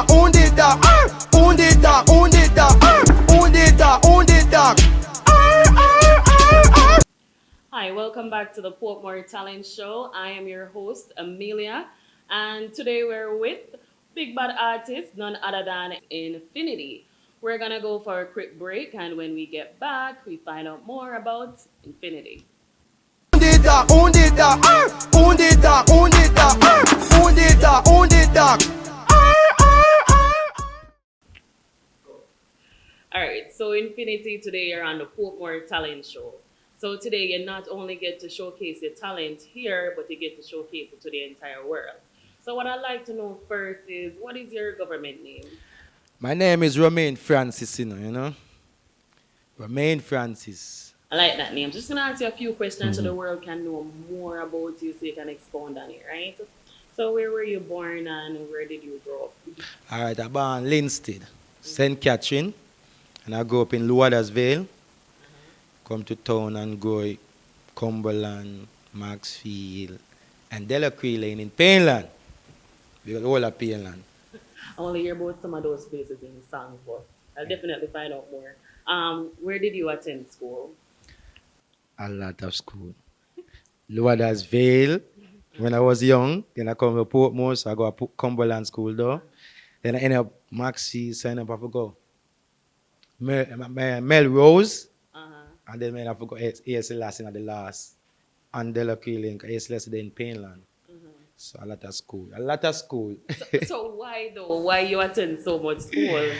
on the dog, on the dog, on the dog, on the dog, on the dog. Hi, welcome back to the Portmore Talent Show. I am your host, Amelia, and today we're with big bad artist, none other than Infinity. We're gonna go for a quick break, and when we get back, we find out more about Infinity. On the dog, on the dog, on the dog, on the dog, on the dog, on the dog. All right, so Infinity, today you're on the Portmore Talent Show. So today you not only get to showcase your talent here, but you get to showcase it to the entire world. So what I'd like to know first is, what is your government name? My name is Romain Francis, you know. Romain Francis. I like that name. Just gonna ask you a few questions so the world can know more about you, so you can expound on it, right? So where were you born and where did you grow up? All right, I born Linstead, St. Catherine, and I grew up in Laudersville. Come to town and go Cumberland, Maxfield, and Delacree Lane in Painland. Because all of Painland. I only hear about some of those places in songs, but I'll definitely find out more. Where did you attend school? A lot of school. Laudersville, when I was young. Then I come to Portmore, so I go to Cumberland School though. Then I end up Maxfield, sign up, I forgot. Melrose. And then I forgot ASLS in the last. And Delacree Lane, ASLS in Painland. So a lot of school. A lot of school. So why though? Why you attend so much school?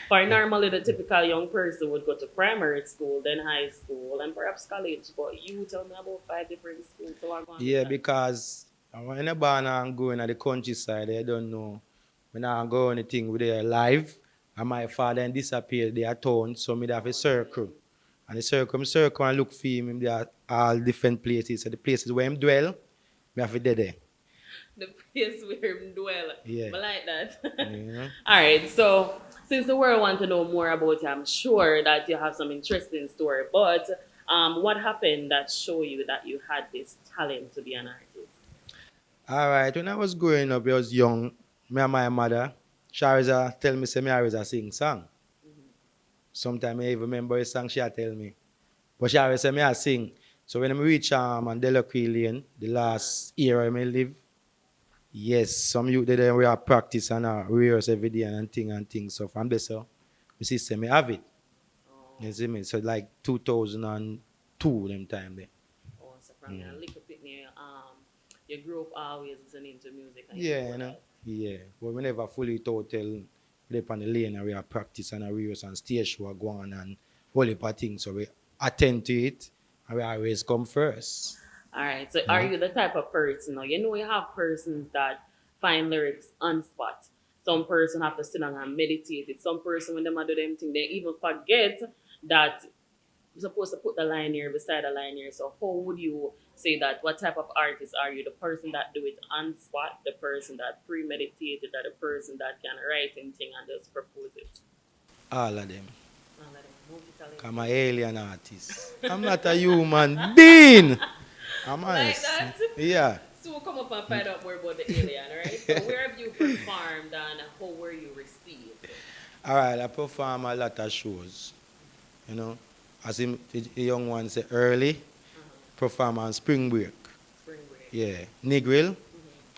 For normally the typical young person would go to primary school, then high school, and perhaps college. But you tell me about 5 different schools. So I'm going Yeah, because when I'm born and going to the countryside, I don't know. When I go anything with their life, and my father disappeared, they are town, so me have a circle. And the circle and look for him, they are all different places. So the places where him dwell, me have to be there. the place where him dwell. Yeah. I like that. Yeah. All right, so since the world want to know more about you, I'm sure that you have some interesting story. But what happened that show you that you had this talent to be an artist? All right, when I was growing up, I was young. Me and my mother, she always tell me, say me always sing song. Sometimes I even remember a song she tell me. But she always say me I sing. So when I reach and Delacree Lane, the last era I live, yes, some youth there we are practice and rehearse every day and things. So from there, so my sister me have it. You see me? So like 2002 them time there. Oh, so from your little pitney, you grew up always listening to music. And Yeah, you know. Yeah. But we never fully total up on the lane and we are practice and rehearse and stage show go on and whole heap of things. So we attend to it and we always come first. All right. So are you the type of person, you know you have persons that find lyrics on spot. Some person have to sit down and meditate it. Some person when they do them thing, they even forget that you're supposed to put the line here beside the line here. So how would you say that? What type of artist are you? The person that do it on spot, the person that premeditated, or the person that can write anything and just propose it? All of them. All of them. Multi-talented. I'm an alien artist. I'm not a human being. I'm honest. Like that? Yeah. So we'll come up and find out more about the alien, right? So where have you performed and how were you received? All right, I perform a lot of shows. You know, as the young one say early, perform on Spring Break. Spring break. Yeah, Negril.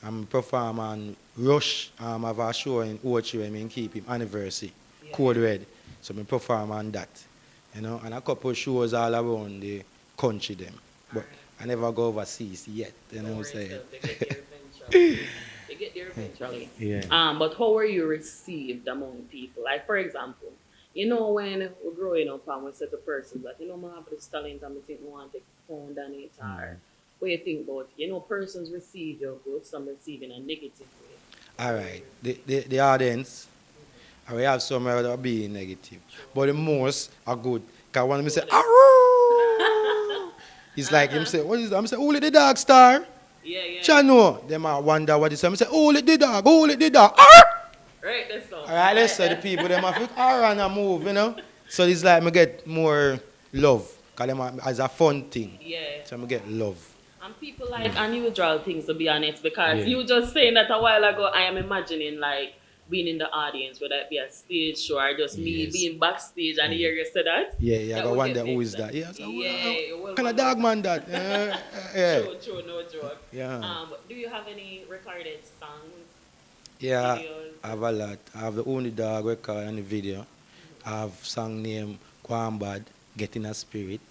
I'm perform on Rush. I have a show in Ochi when I keep him anniversary. Yeah. Code Red. So I perform on that. You know, and a couple of shows all around the country them. But I never go overseas yet. You know what I'm saying? They get there eventually. They get there eventually. Yeah. But how were you received among people? Like for example, you know when we're growing up and we say to persons that, I have this talent and I think I want to expound on it or what you think about, persons receive your good, some receive in a negative way. All right. The audience, I will have some that are being negative. But the most are good. Because when I say, "Arroo!" It's like him say, what is that? I say, "Holy the dog star." Yeah. Chano. They might wonder what it's. I say, "Holy the dog, holy the dog." Arr! Right, that's all. All right, let's say the people, them have to and a move, So it's like me get more love. Because them as a fun thing. Yeah. So me get love. And people like unusual things, to be honest, because you just saying that a while ago, I am imagining like being in the audience, whether it be a stage show or just me Yes. being backstage and hear you say that. Yeah, yeah, I That got would wonder get me who is excited. that. Yeah, so, Yeah, well, kind of dog man that. Yeah. True, no joke. Yeah. Do you have any recorded songs? Yeah, Videos? I have a lot. I have the only dog record and the video. I have song name Kwambad, Get in a Spirit,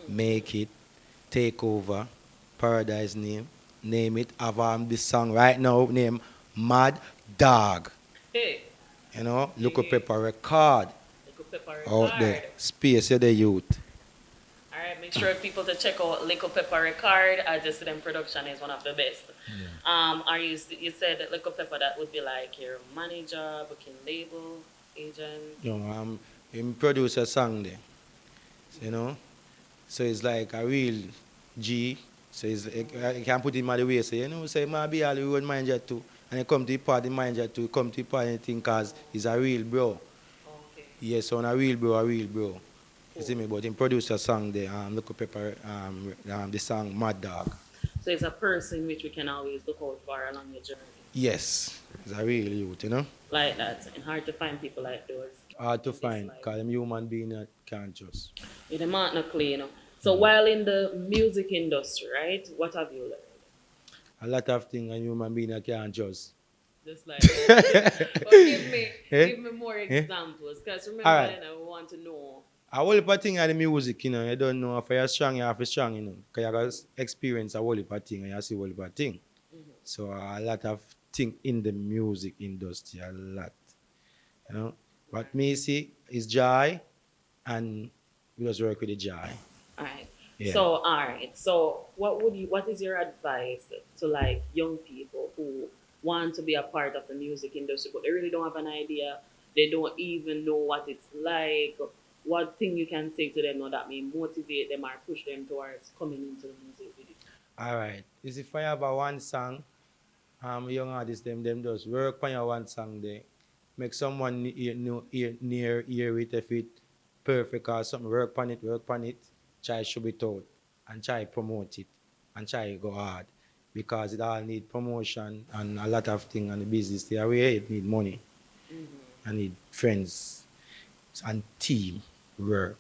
Make It, Take Over, Paradise Name It. I have this song right now named Mad Dog. Hey, You know, Look up Yeah. Pepper record Lickle Pepper out Record. there. Space you the youth. Alright, make sure people to check out Lickle Pepper Record. I just them production is one of the best. Are you said that Lickle Pepper that would be like your manager, booking label, agent? You know, him produce a song there. You know? So it's like a real G. So it's, I can put him at the way, say, you know, say, man, be all the road manager too. And he come to the party manager too, come to the party anything, because he's a real bro. Okay. Yes, on a real bro. You see me? But him produce a song there, Look Up Pepper, the song Mad Dog. So it's a person which we can always look out for along your journey. Yes, he's a real youth, you know? Like that. And hard to find people like those. Hard to in this find, life. because them human being that can't trust. With the not no clean, you know. So while in the music industry, right, what have you learned? A lot of things a human being that can't trust. Just like, but give me more examples. Because remember, Alright. I want to know. A whole heap of thing in the music, you know, you don't know if you're strong, you have to be strong, you know. Because you got experience a whole heap of thing and you see a whole heap of thing. So a lot of things in the music industry, a lot. You know. What me see is joy, and we just work with the joy. Alright. Yeah. So alright. So what is your advice to like young people who want to be a part of the music industry but they really don't have an idea, they don't even know what it's like? What thing you can say to them now that may motivate them or push them towards coming into the music video? Alright. Is if I have a one song, young artists them just work on your one song there. Make someone near hear it if it perfect or something. Work on it. Try show it out and try promote it and try go hard because it all need promotion and a lot of things and the business there where it need money. I need friends and team work.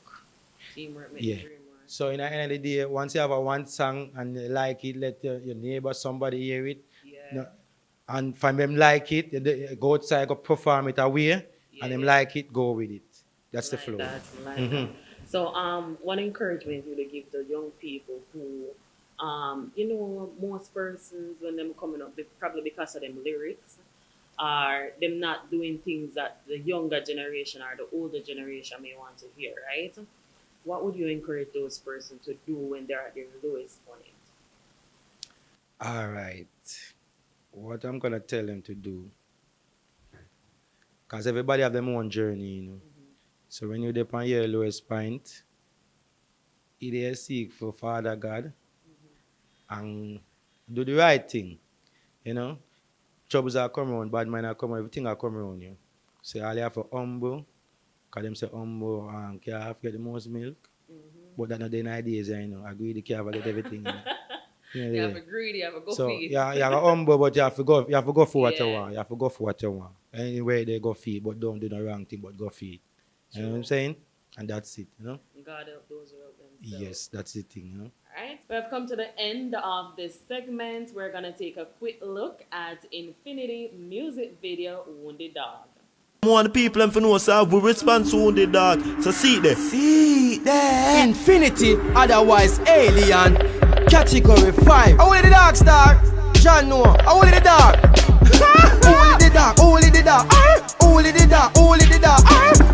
Teamwork make Yeah. the dream work. So in the end of the day, once you have a one song and you like it, let your neighbor, somebody hear it. Yeah. No, and from them like it, you go outside, go perform it away, and them like it, go with it. That's the flow. That. So, what encouragement would you give to young people who, most persons when them coming up, probably because of them lyrics, are them not doing things that the younger generation or the older generation may want to hear, right? What would you encourage those persons to do when they're at their lowest point? All right. What I'm going to tell them to do, because everybody have their own journey, you know. So when you're on your lowest point, either seek for Father God and do the right thing, you know. Troubles are coming around, bad mind are coming, everything are coming around you. So all you have to humble, because them say humble and calf get the most milk. But that's not the ideas, you know. Agree the calf get everything. You know. You have a greedy, you have a go So feed. you have a humble, but you have to go for what you want. You have to go for what you want. Anyway, they go feed, but don't do the wrong thing, but go feed. You know what I'm saying? And that's it, you know? God help those who help themselves. Yes, that's the thing, you know? Alright, we have come to the end of this segment. We're going to take a quick look at Infinity music video, Wounded Dog. I want the people and for know so we respond to the dog. So see there. See there. Infinity, otherwise alien. Category 5. Only the dog star. John Noah. Only the dog. Only the dog. Only the dog. Only the dog. Only the dog.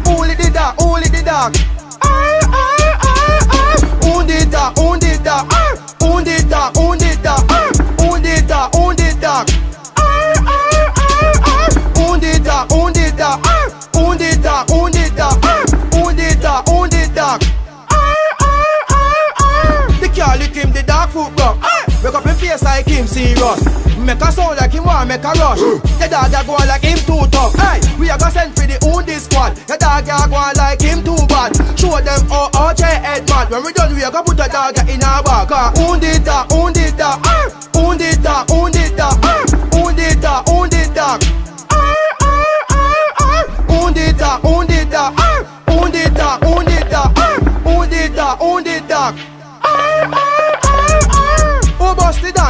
Only the dog. Only the dog. Only the dog. Only the dog. Only the dog. Only the dog. Only the dog. Only the dog. Only the dog. Only the dog. Only the dog. Only the dog. Only the dog. Only the dog. The car lick him the dog foot rock. Wake up him face like him serious. Make a sound like him want make a rush. The dog a go like him too tough. Hey, we a go send for the Undi squad. The dog a go like him too bad. Show them how OJ head man. When we done we a go put a dog in our back. Undi dog, undi dog, undi dog, undi dog, undi dog, undi dog.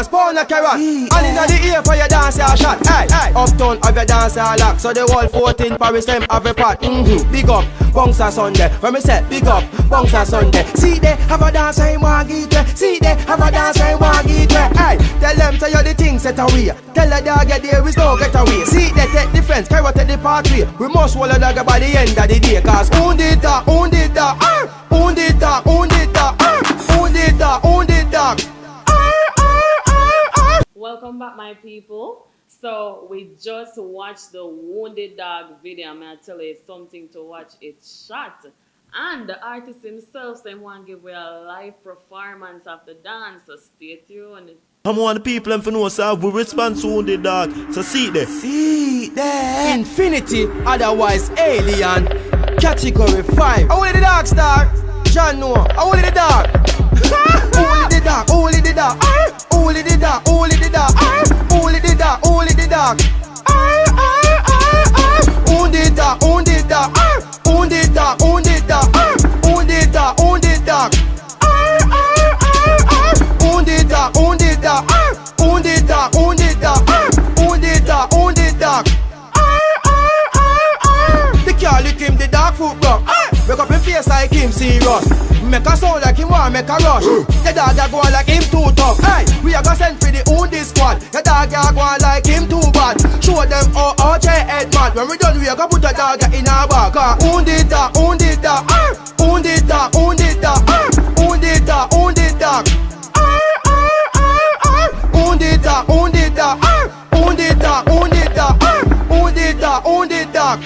dance, pound a carrot. And inna the ear for your dance a shot. Hey, uptown have your dance a lock. So the whole 14 Paris them have a pot. Big up, bounce a Sunday. When me say big up, bounce a Sunday. See they have a dance I want get. See they have a dance I want get. Hey, tell them tell you the things set away. Tell the dog that there is no get away. See they take the fence, carry take the pathway. We must swallow dog by the end of the day. Cause who did that, who did that, who did that, who did that, who did that, who did that. Welcome back, my people. So we just watched the Wounded Dog video. I'm gonna tell you something to watch. It's shot, and the artist himself they want to give you a live performance of the dance. So stay tuned. I want the people them to know, sir, we respond to Wounded Dog. So see there. See there. Infinity, otherwise alien. Category 5. I want the dog star. John Noah. I want the dog. Only the dog. Only the dog. Only the dog. Only the dog. Only the dog. Only the dog. Only the dog. Only the dog. Only the dog. Only the dog. Only the dog. Only the dog. Only the dog. Only the dog. Only the dog. Only the dog. Only the dog. Only the dog. The car lick him the dog foot rock. Wake up him face like him serious. Make a sound like him want make a rush. The dog a go like him too tough. Hey, we a go send for the Undi squad. The dog a go like him too bad. Show them how OJ head mad. When we done we a go put a dog in our bag. Undi dog, Undi dog, Undi dog, Undi dog, Undi dog, Undi dog. Undi dog, Undi dog, Undi dog, Undi dog, Undi dog, Undi dog.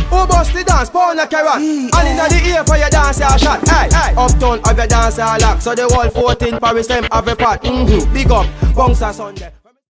Who bust the dance, pound a carrot. And inna the ear for your dance a shot. Hey, uptown have your dance a lock. So the whole 14 Paris them have a pot. Big up, bounce a Sunday.